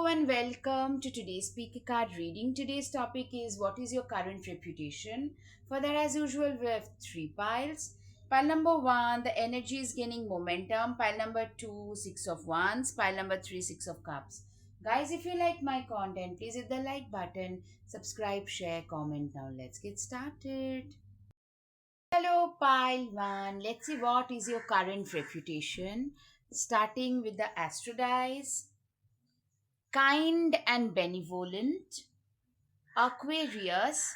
and welcome to today's speaker card reading. Today's topic is what is your current reputation? For that, as usual, we have three piles. Pile number one, the energy is gaining momentum. Pile number two, six of wands. Pile number three, six of cups. Guys, if you like my content, please hit the like button, subscribe, share, comment. Now, let's get started. Hello, pile one. Let's see what is your current reputation. Starting with the astro dice, kind and benevolent, Aquarius,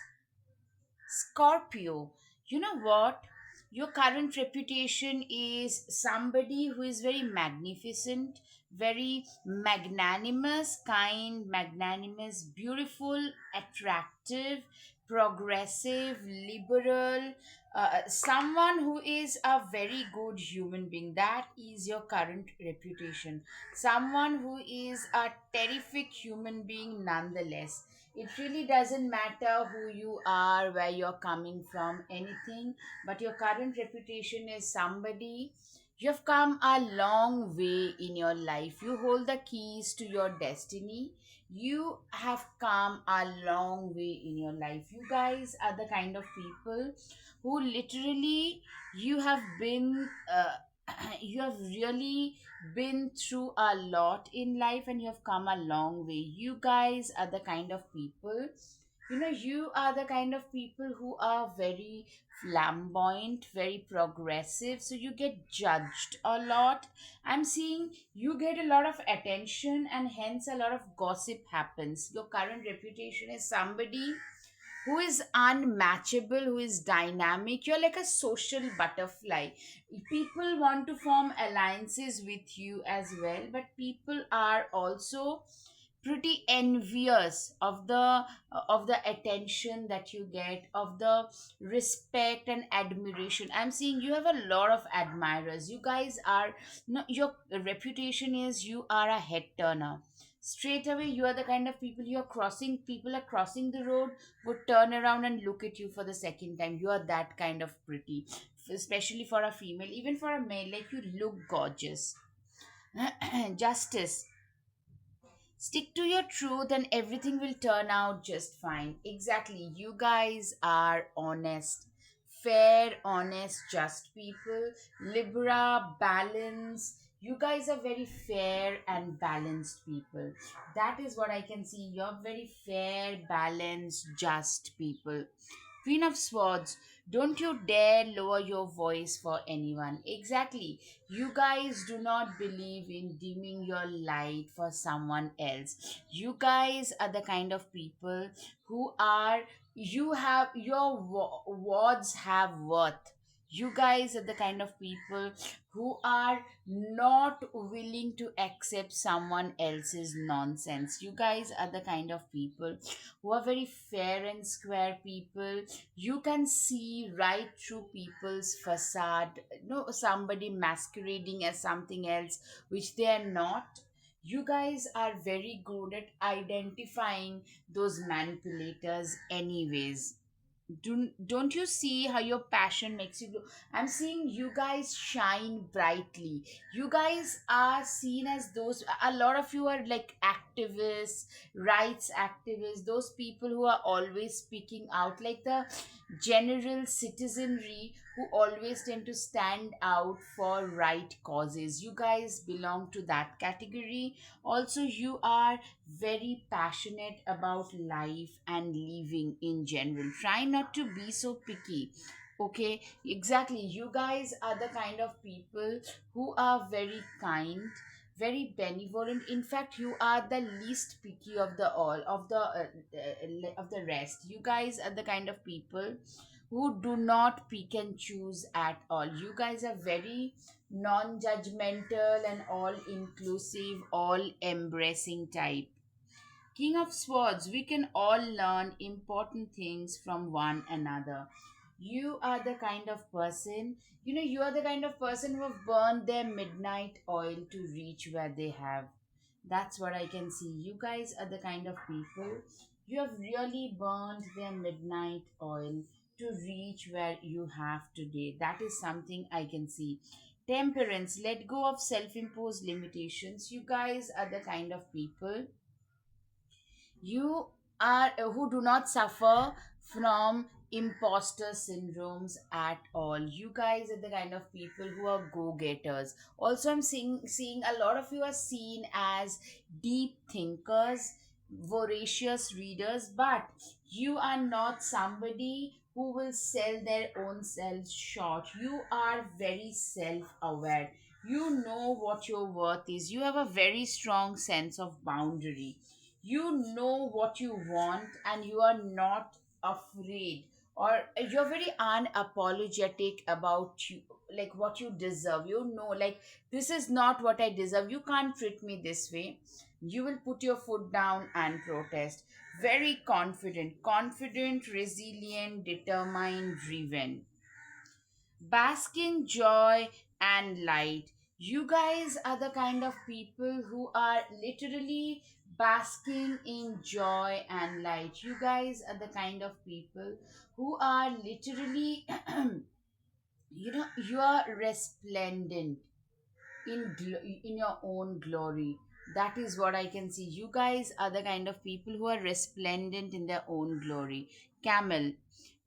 Scorpio. You know what? Your current reputation is somebody who is very magnificent, very magnanimous, kind, magnanimous, beautiful, attractive, progressive, liberal, someone who is a very good human being. That is your current reputation. Someone who is a terrific human being nonetheless. It really doesn't matter who you are, where you're coming from, anything, but your current reputation is somebody. You've come a long way in your life. You hold the keys to your destiny. You have come a long way in your life. You guys are the kind of people who literally you have been you have really been through a lot in life and you have come a long way. You guys are the kind of people, you are the kind of people who are very flamboyant, very progressive, so you get judged a lot. I'm seeing you get a lot of attention and hence a lot of gossip happens. Your current reputation is somebody who is unmatchable, who is dynamic. You're like a social butterfly. People want to form alliances with you as well, but people are also pretty envious of the attention that you get, of the respect and admiration. I'm seeing you have a lot of admirers. You guys are, no, your reputation is you are a head turner. Straight away you are the kind of people, people are crossing the road, would turn around and look at you for the second time. You are that kind of pretty, especially for a female. Even for a male, like, you look gorgeous. Justice. Stick to your truth and everything will turn out just fine. Exactly. You guys are honest, fair, honest, just people. Libra, balance. You guys are very fair and balanced people. That is what I can see. You're very fair, balanced, just people. Queen of Swords, don't you dare lower your voice for anyone. Exactly. You guys do not believe in dimming your light for someone else. You guys are the kind of people who are, you have, your words have worth. You guys are the kind of people who are not willing to accept someone else's nonsense. You guys are the kind of people who are very fair and square people. You can see right through people's facade. No, somebody masquerading as something else which they are not. You guys are very good at identifying those manipulators anyways. Don't you see how your passion makes you glow? I'm seeing you guys shine brightly. You guys are seen as those, a lot of you are like activists, rights activists, those people who are always speaking out, like the general citizenry who always tend to stand out for right causes. You guys belong to that category. Also, you are very passionate about life and living in general. Try not to be so picky. Okay, exactly. You guys are the kind of people who are very kind, very benevolent. In fact, you are the least picky of the all of the rest. You guys are the kind of people who do not pick and choose at all. You guys are very non-judgmental and all inclusive, all embracing type. King of Swords, we can all learn important things from one another. You are the kind of person, you are the kind of person who have burned their midnight oil to reach where they have. That's what I can see. You guys are the kind of people, you have really burned their midnight oil to reach where you have today. That is something I can see. Temperance, let go of self imposed limitations. You guys are the kind of people You are who do not suffer from imposter syndromes at all. You guys are the kind of people who are go-getters. Also, I'm seeing a lot of you are seen as deep thinkers, voracious readers, but you are not somebody who will sell their own selves short. You are very self-aware. You know what your worth is. You have a very strong sense of boundary. You know what you want and you are not afraid, or you're very unapologetic about you, like what you deserve. You know, like, this is not what I deserve, you can't treat me this way. You will put your foot down and protest. Very confident, resilient, determined, driven. Bask in joy and light. You guys are the kind of people who are literally basking in joy and light. You guys are the kind of people who are literally, you are resplendent in your own glory. That is what I can see. You guys are the kind of people who are resplendent in their own glory. Camel,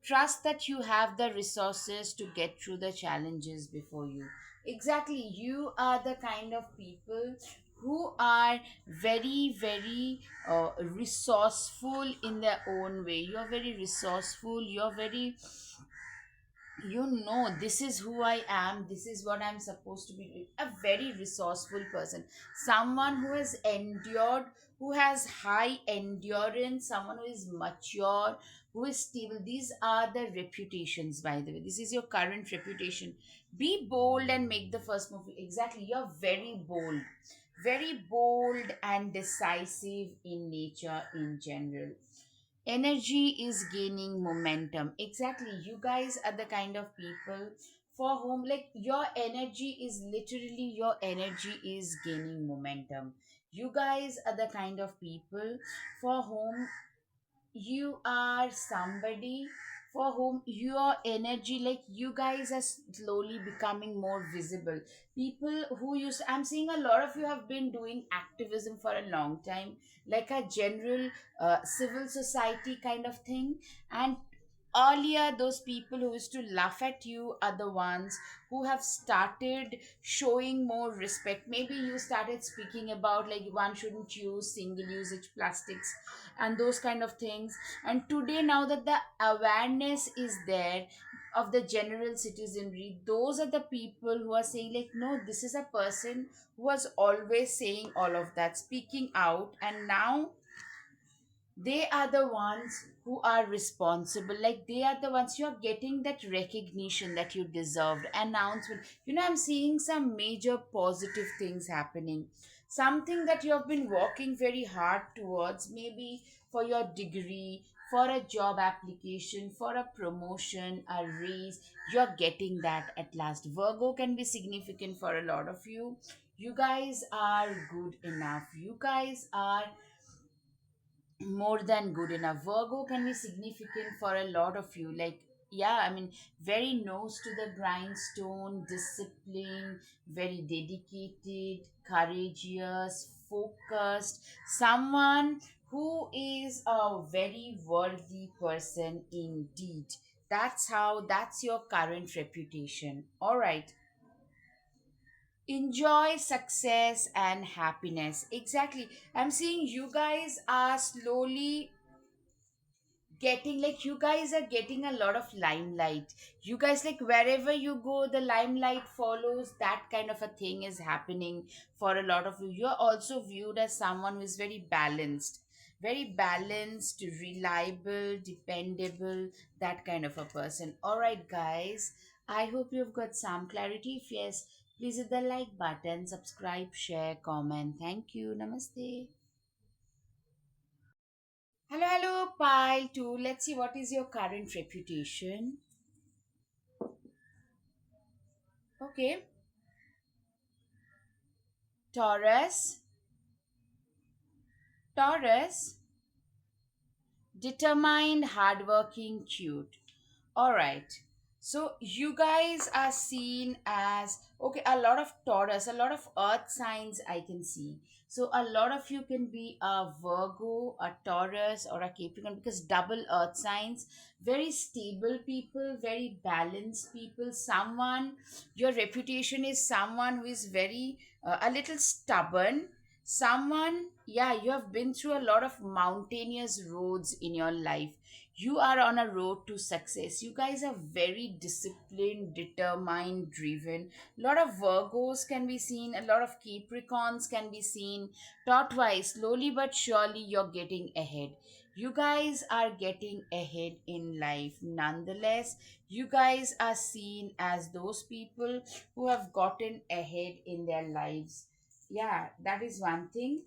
trust that you have the resources to get through the challenges before you. Exactly, you are the kind of people who are very resourceful in their own way. You're very resourceful, you're very, this is who I am, this is what I'm supposed to be doing. A very resourceful person, someone who has endured, who has high endurance, someone who is mature, who is stable. These are the reputations, by the way. This is your current reputation. Be bold and make the first move. Exactly, you're very bold and decisive in nature in general. Energy is gaining momentum. Exactly, you guys are the kind of people for whom, like, your energy is gaining momentum. You guys are the kind of people for whom you are somebody for whom your energy, like, you guys are slowly becoming more visible. People who used, I'm seeing a lot of you have been doing activism for a long time, like a general civil society kind of thing. And earlier, those people who used to laugh at you are the ones who have started showing more respect. Maybe you started speaking about, like, one shouldn't use single usage plastics and those kind of things. And today, now that the awareness is there of the general citizenry, those are the people who are saying, like, no, this is a person who was always saying all of that, speaking out, and now they are the ones who are responsible. Like, they are the ones, you're getting that recognition that you deserved, announcement. I'm seeing some major positive things happening, something that you have been working very hard towards, maybe for your degree, for a job application, for a promotion, a raise. You're getting that at last. Virgo can be significant for a lot of you. You guys are good enough. You guys are more than good enough. Virgo can be significant for a lot of you. Like, yeah, I mean, very nose to the grindstone, discipline, very dedicated, courageous, focused, someone who is a very worthy person indeed. That's your current reputation. All right. Enjoy success and happiness. Exactly. I'm seeing you guys are slowly getting, like, you guys are getting a lot of limelight. You guys, like, wherever you go, the limelight follows. That kind of a thing is happening for a lot of you. You're also viewed as someone who is very balanced, reliable, dependable, that kind of a person. All right, guys, I hope you've got some clarity. If yes, please hit the like button, subscribe, share, comment. Thank you. Namaste. Hello, pile two. Let's see what is your current reputation. Okay, Taurus, Taurus, determined, hardworking, cute. All right. So you guys are seen as okay, a lot of Taurus, a lot of earth signs I can see. So a lot of you can be a Virgo, a Taurus, or a Capricorn because double earth signs, very stable people, very balanced people, someone your reputation is someone who is very a little stubborn, someone, yeah, you have been through a lot of mountainous roads in your life. You are on a road to success. You guys are very disciplined, determined, driven. A lot of Virgos can be seen, a lot of Capricorns can be seen. Tortoise, slowly but surely, you're getting ahead. You guys are getting ahead in life. Nonetheless, you guys are seen as those people who have gotten ahead in their lives. Yeah, that is one thing.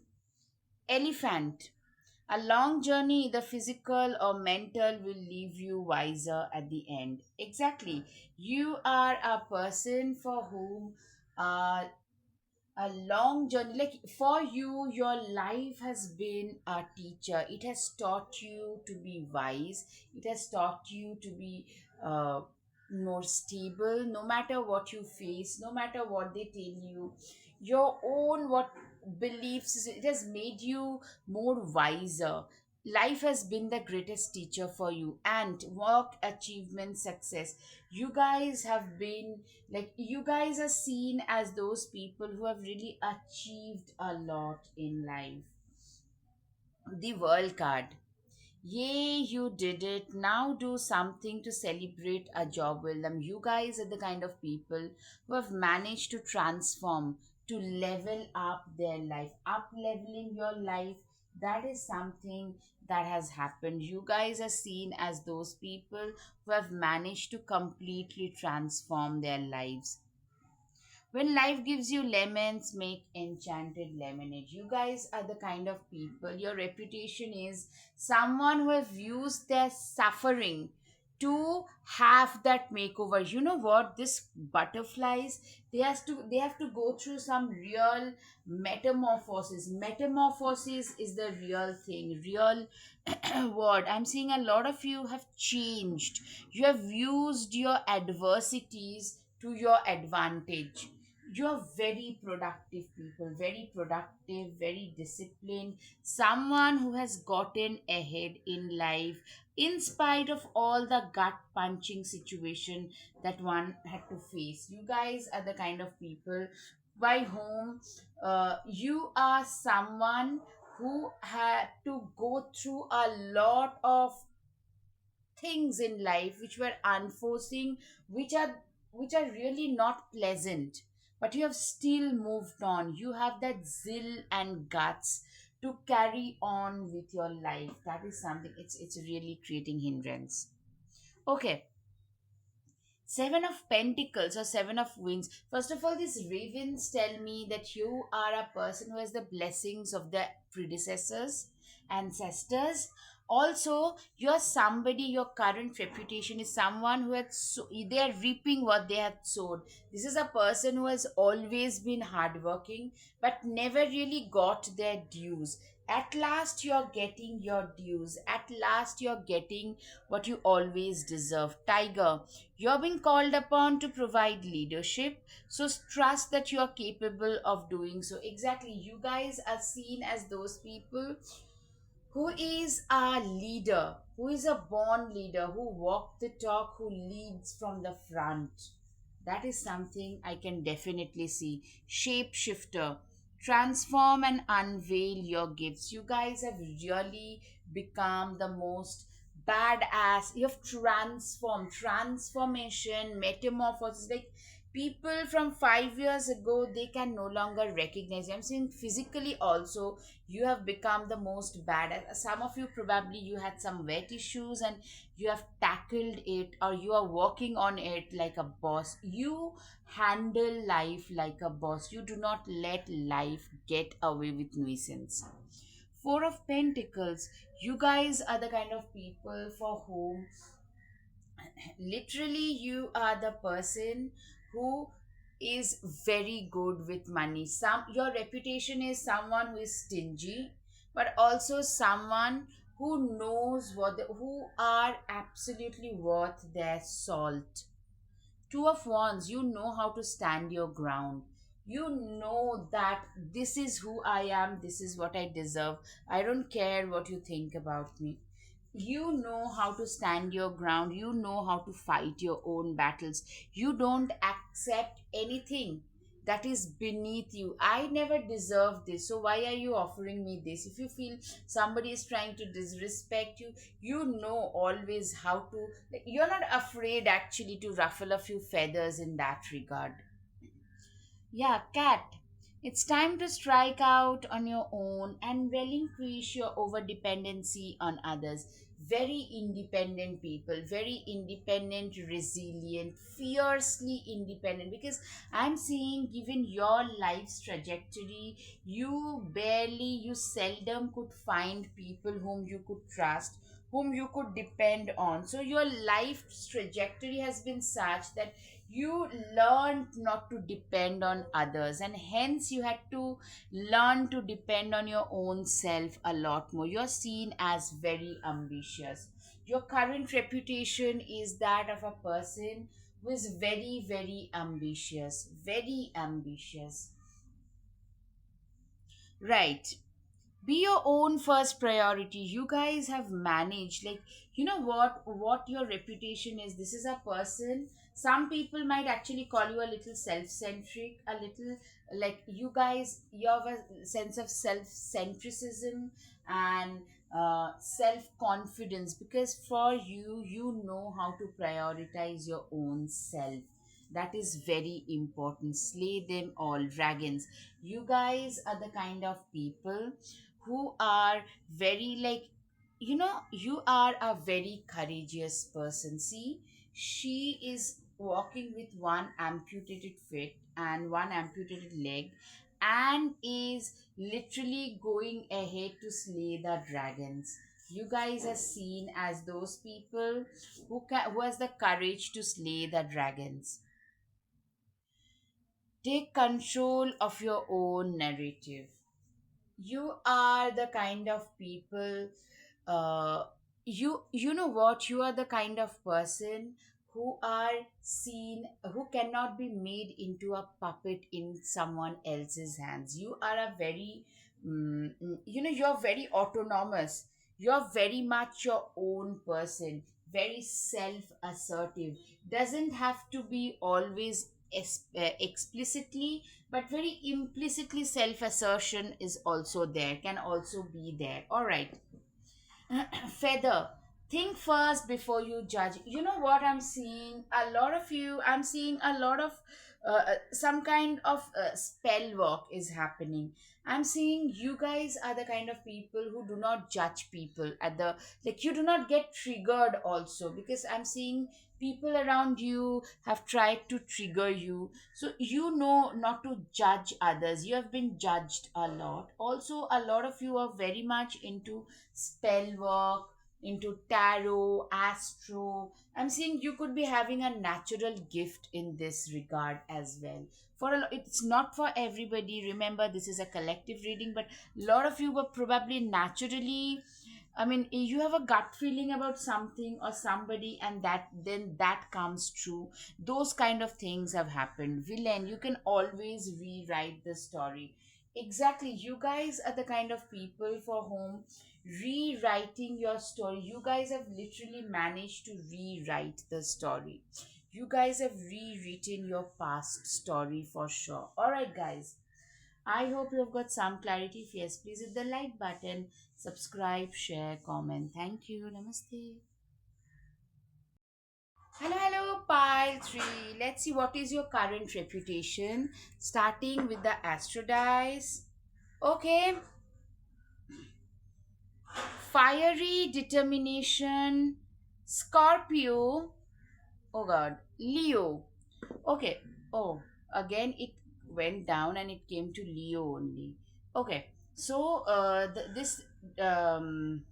Elephant. A long journey, either physical or mental, will leave you wiser at the end. Exactly. You are a person for whom a long journey, like for you, your life has been a teacher. It has taught you to be wise, it has taught you to be uh, more stable. No matter what you face, no matter what they tell you, your own what beliefs, it has made you more wiser. Life has been the greatest teacher for you, and work, achievement, success, you guys have been, like, you guys are seen as those people who have really achieved a lot in life. The world card. Yay, you did it. Now do something to celebrate a job well done. You guys are the kind of people who have managed to transform, to level up their life. Up leveling your life, that is something that has happened. You guys are seen as those people who have managed to completely transform their lives. When life gives you lemons, make enchanted lemonade. You guys are the kind of people, your reputation is someone who have used their suffering to have that makeover. You know what? This butterflies, they have to go through some real metamorphosis. Metamorphosis is the real thing. Real what? I'm seeing a lot of you have changed. You have used your adversities to your advantage. You're very productive people, very productive, very disciplined, someone who has gotten ahead in life in spite of all the gut punching situation that one had to face. You guys are the kind of people by whom you are someone who had to go through a lot of things in life which were unforeseen, which are really not pleasant, but you have still moved on. You have that zeal and guts to carry on with your life. That is something, it's really creating hindrance. Okay. Seven of Pentacles or Seven of Wings. First of all, these ravens tell me that you are a person who has the blessings of the predecessors, ancestors. Also, you're somebody, your current reputation is someone who had, they are reaping what they had sowed. This is a person who has always been hardworking but never really got their dues. At last, you're getting your dues. At last, you're getting what you always deserve. Tiger, you're being called upon to provide leadership, so trust that you are capable of doing so. Exactly, you guys are seen as those people who is a leader, who is a born leader, who walk the talk, who leads from the front. That is something I can definitely see. Shapeshifter, transform and unveil your gifts. You guys have really become the most badass. You have transformed, transformation, metamorphosis. Like people from 5 years ago, they can no longer recognize you. I'm saying physically also, you have become the most badass. Some of you probably you had some wet issues and you have tackled it, or you are working on it like a boss. You handle life like a boss. You do not let life get away with nuisance. Four of Pentacles, you guys are the kind of people for whom literally you are the person who is very good with money. Some, your reputation is someone who is stingy, but also someone who knows what who are absolutely worth their salt. Two of Wands, you know how to stand your ground. You know that this is who I am, this is what I deserve. I don't care what you think about me. You know how to stand your ground, you know how to fight your own battles. You don't accept anything that is beneath you. I never deserve this, so why are you offering me this? If you feel somebody is trying to disrespect you, you know always how to, like, you're not afraid actually to ruffle a few feathers in that regard. Yeah, cat. It's time to strike out on your own and relinquish your overdependency on others. Very independent people, very independent, resilient, fiercely independent. Because I'm seeing, given your life's trajectory, you seldom could find people whom you could trust, whom you could depend on. So your life's trajectory has been such that you learned not to depend on others, and hence you had to learn to depend on your own self a lot more. You're seen as very ambitious. Your current reputation is that of a person who is very, very ambitious, very ambitious. Right. Be your own first priority. You guys have managed, like, you know what your reputation is. This is a person, some people might actually call you a little self-centric, a little, like, you have a sense of self-centricism and self-confidence, because for you, you know how to prioritize your own self. That is very important. Slay them all, dragons. You guys are the kind of people who are very, like, you are a very courageous person. See, she is walking with one amputated foot and one amputated leg, and is literally going ahead to slay the dragons. You guys are seen as those people who has the courage to slay the dragons. Take control of your own narrative. You are the kind of people, you know what, you are the kind of person who are seen, who cannot be made into a puppet in someone else's hands. You are a very, you're very autonomous. You're very much your own person, very self assertive. Doesn't have to be always explicitly, but very implicitly self assertion is also there, can also be there. All right. Feather, think first before you judge. You know what, I'm seeing a lot of you, I'm seeing a lot of some kind of spell work is happening. I'm seeing you guys are the kind of people who do not judge people at the, like, you do not get triggered also, because I'm seeing people around you have tried to trigger you, so you know not to judge others. You have been judged a lot. Also, a lot of you are very much into spell work, into tarot, astro. I'm saying you could be having a natural gift in this regard as well. It's not for everybody. Remember, this is a collective reading, but a lot of you were probably naturally, I mean, you have a gut feeling about something or somebody, and that comes true. Those kind of things have happened. Villain, you can always rewrite the story. Exactly. You guys are the kind of people for whom rewriting your story, you guys have literally managed to rewrite the story. You guys have rewritten your past story for sure. All right, guys. I hope you have got some clarity. If yes, please hit the like button, subscribe, share, comment. Thank you. Namaste. Hello, hello, pile 3. Let's see what is your current reputation. Starting with the Astro dice. Okay. Fiery determination. Scorpio. Oh god. Leo. Okay. Oh, again it went down and it came to Leo only. Okay. So this um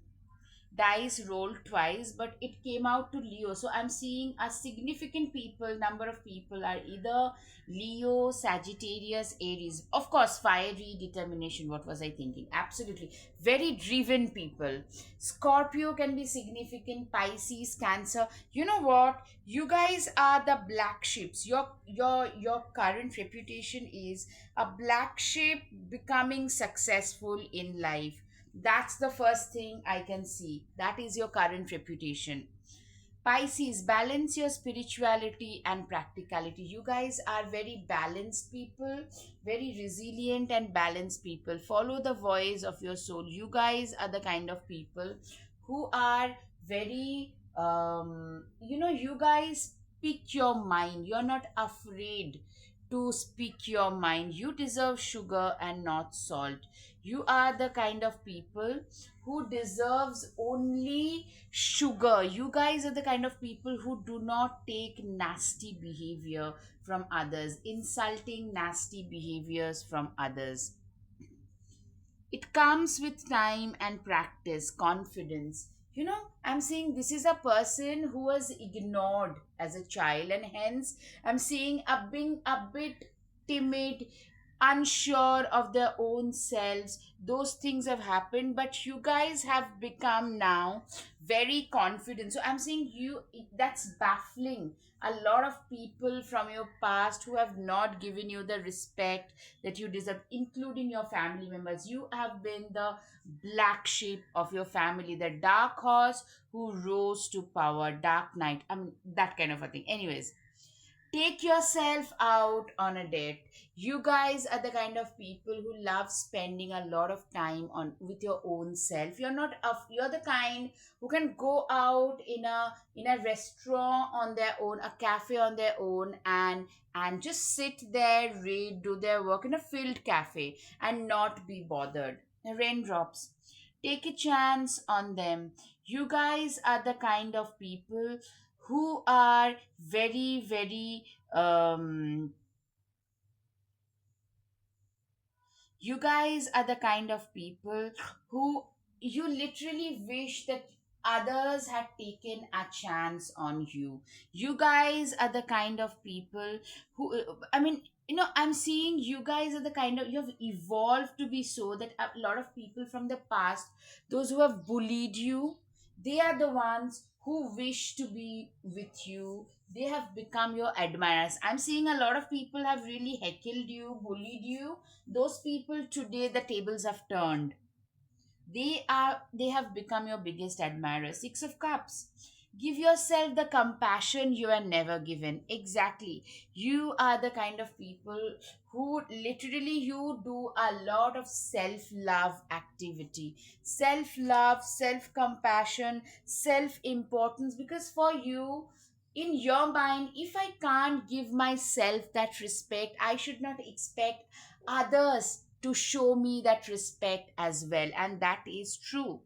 dice rolled twice, but it came out to Leo. So I'm seeing a significant people, number of people are either Leo, Sagittarius, Aries. Of course, fiery determination. What was I thinking? Absolutely. Very driven people. Scorpio can be significant, Pisces, Cancer. You know what? You guys are the black ships. Your current reputation is a black sheep becoming successful in life. That's the first thing I can see. That is your current reputation. Pisces, balance your spirituality and practicality. You guys are very balanced people, very resilient and balanced people. Follow the voice of your soul. You guys are the kind of people who are very, you guys speak your mind. You're not afraid to speak your mind. You deserve sugar and not salt. You are the kind of people who deserves only sugar. You guys are the kind of people who do not take nasty behavior from others, insulting nasty behaviors from others. It comes with time and practice, confidence. I'm saying this is a person who was ignored as a child, and hence I'm seeing being a bit timid, unsure of their own selves. Those things have happened, but you guys have become now very confident. So I'm saying that's baffling a lot of people from your past who have not given you the respect that you deserve, including your family members. You have been the black sheep of your family, the dark horse who rose to power, dark knight. I mean, that kind of a thing. Anyways, take yourself out on a date. You guys are the kind of people who love spending a lot of time on with your own self. You're the kind who can go out in a restaurant on their own, a cafe on their own, and just sit there, read, do their work in a filled cafe and not be bothered. Raindrops, take a chance on them. You guys are the kind of people who are very, very you guys are the kind of people who you literally wish that others had taken a chance on you. You guys are the kind of people who, I mean, I'm seeing you guys are the kind of, you have evolved to be so that a lot of people from the past, those who have bullied you, they are the ones who wish to be with you. They have become your admirers. I'm seeing a lot of people have really heckled you, bullied you. Those people today, the tables have turned. They have become your biggest admirer. Six of Cups, give yourself the compassion you are never given. Exactly. You are the kind of people who literally you do a lot of self love activity, self love, self compassion, self importance, because for you, in your mind, if I can't give myself that respect, I should not expect others to show me that respect as well. And that is true.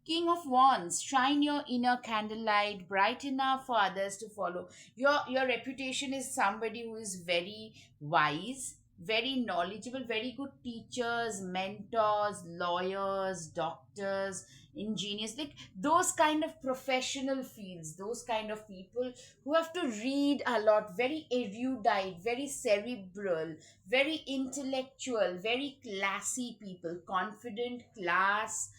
King of Wands, shine your inner candlelight bright enough for others to follow. Your reputation is somebody who is very wise, very knowledgeable, very good teachers, mentors, lawyers, doctors, engineers, like those kind of professional fields, those kind of people who have to read a lot, very erudite, very cerebral, very intellectual, very classy people, confident, class,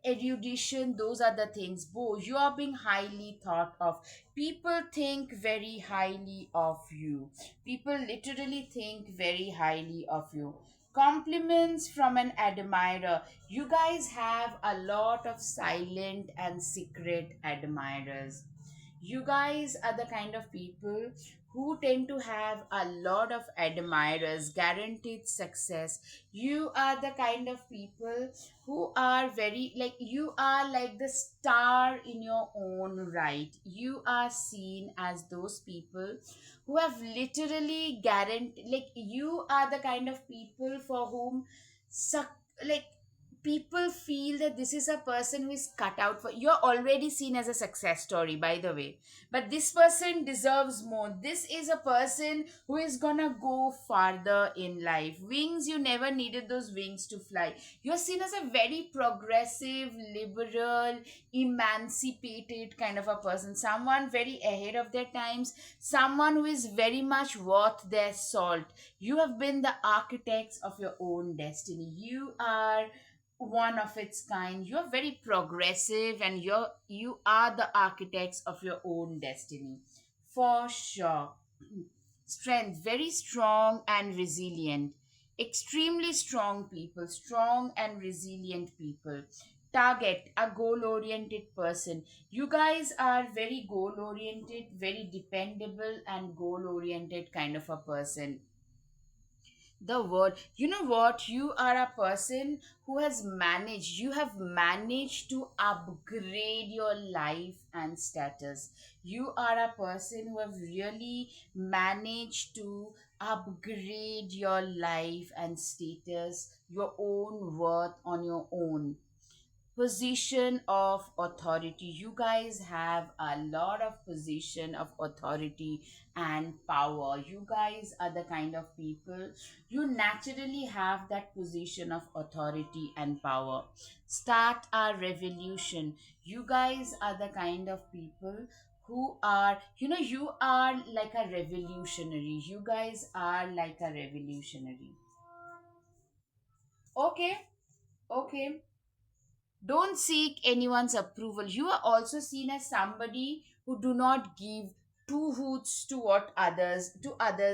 erudition. Those are the things. Bo, you are being highly thought of. People think very highly of you. People literally think very highly of you. Compliments from an admirer. You guys have a lot of silent and secret admirers. You guys are the kind of people who tend to have a lot of admirers, guaranteed success. You are the kind of people who are very, like, you are like the star in your own right. You are seen as those people who have literally guaranteed, like, you are the kind of people for whom suck, like, people feel that this is a person who is cut out for. You're already seen as a success story, by the way, but this person deserves more. This is a person who is gonna go farther in life. Wings, you never needed those wings to fly. You're seen as a very progressive, liberal, emancipated kind of a person, someone very ahead of their times, someone who is very much worth their salt. You have been the architects of your own destiny. You are one of its kind. You're very progressive, and you are the architects of your own destiny. For sure. Strength, very strong and resilient. Extremely strong people, strong and resilient people. Target, a goal oriented person. You guys are very goal oriented, very dependable, and goal oriented kind of a person. The word, you know what, you are a person who has managed, you have managed to upgrade your life and status. You are a person who have really managed to upgrade your life and status, your own worth on your own. Position of authority, you guys have a lot of position of authority and power. You guys are the kind of people, you naturally have that position of authority and power. Start a revolution, you guys are the kind of people who are, you are like a revolutionary. You guys are like a revolutionary. Okay. Okay. Don't seek anyone's approval. You are also seen as somebody who do not give two hoots to what others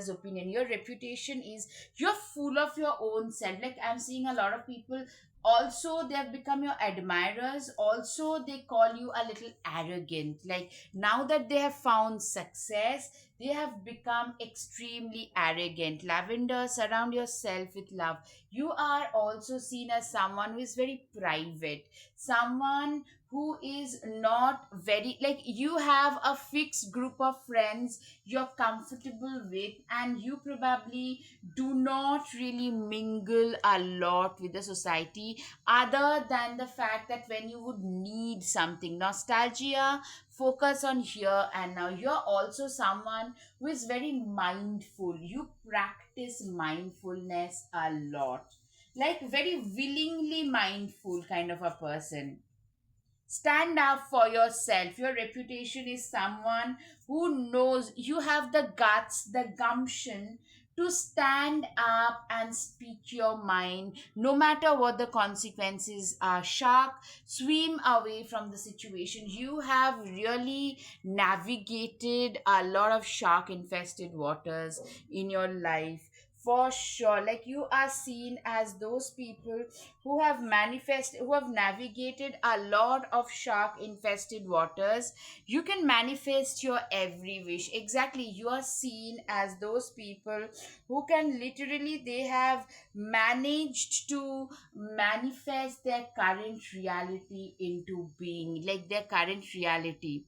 opinion. Your reputation is, you're full of your own self. Like, I'm seeing a lot of people, also they have become your admirers, also they call you a little arrogant. Like, now that they have found success, they have become extremely arrogant. Lavender, surround yourself with love. You are also seen as someone who is very private, someone who is not very, like, you have a fixed group of friends you're comfortable with, and you probably do not really mingle a lot with the society, other than the fact that when you would need something, nostalgia, focus on here and now. You're also someone who is very mindful. You practice mindfulness a lot, like very willingly mindful kind of a person. Stand up for yourself. Your reputation is someone who knows, you have the guts, the gumption to stand up and speak your mind, no matter what the consequences are. Shark, swim away from the situation. You have really navigated a lot of shark infested waters in your life. For sure, like, you are seen as those people who have navigated a lot of shark infested waters. You can manifest your every wish. Exactly, you are seen as those people who can literally, they have managed to manifest their current reality into being, like their current reality.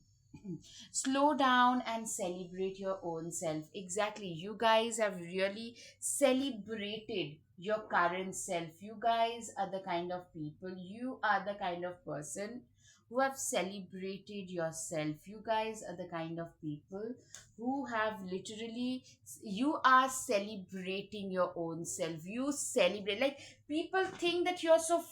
Slow down and celebrate your own self. Exactly, you guys have really celebrated your current self. You guys are the kind of people, you are the kind of person who have celebrated yourself. You guys are the kind of people who have literally, you are celebrating your own self. You celebrate, like, people think that you're so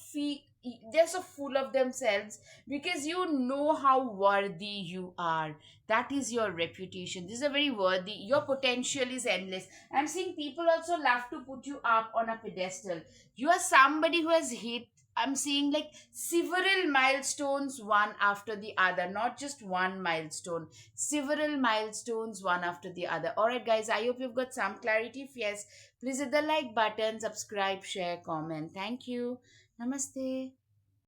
they're so full of themselves because you know how worthy you are. That is your reputation. This is a very worthy, your potential is endless. I'm seeing people also love to put you up on a pedestal. You are somebody who has hit, I'm seeing, like, several milestones one after the other, not just one milestone, several milestones one after the other. All right, guys, I hope you've got some clarity. If yes, please hit the like button, subscribe, share, comment. Thank you. Namaste.